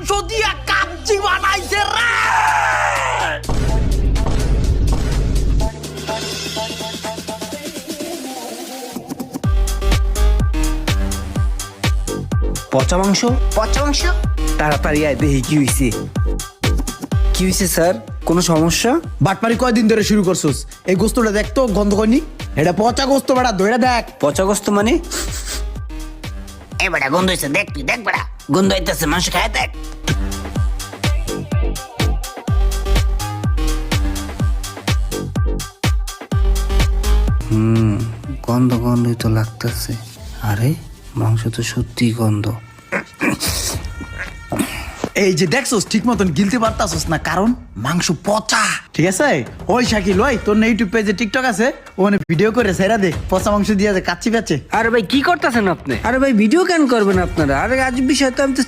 মাংস দিয়া কাচ্চি বানাইছে রে। পচা মাংস? পচা মাংস? তাড়াতাড়ি আয় দেখি কি হইছে। কি হইছে স্যার, কোনো সমস্যা? বাটপারি কয়দিন ধরে শুরু করছস? এই গোস্তটা দেখ তো, গন্ধ কইনি। এটা পচা গোস্ত বেটা, ধইরা দেখ। পচা গোস্ত মানে? এ বেটা গন্ধ হইছে, দেখ তুই, দেখ বেটা গন্ধ হইতেছে, মাংস খায় দেখ। গন্ধ গন্ধই তো লাগতেছে। আরে মাংস তো সত্যি গন্ধ। এই যে দেখছস, ঠিক মতন গিলতে পারতাছস না, কারণ মাংস পচা। ঠিক আছে? ওই শাকিল, ওই তোর না ইউটিউব পেজে টিকটক আছে, ওখানে ভিডিও করে সেরা দে, পচা মাংস দিয়ে কাচ্চি বেচে। আরে ভাই কি করতেছেন আপনি? আরে ভাই ভিডিও কেন করবেন আপনারা? আরে আজ বিষয় তো আমি তো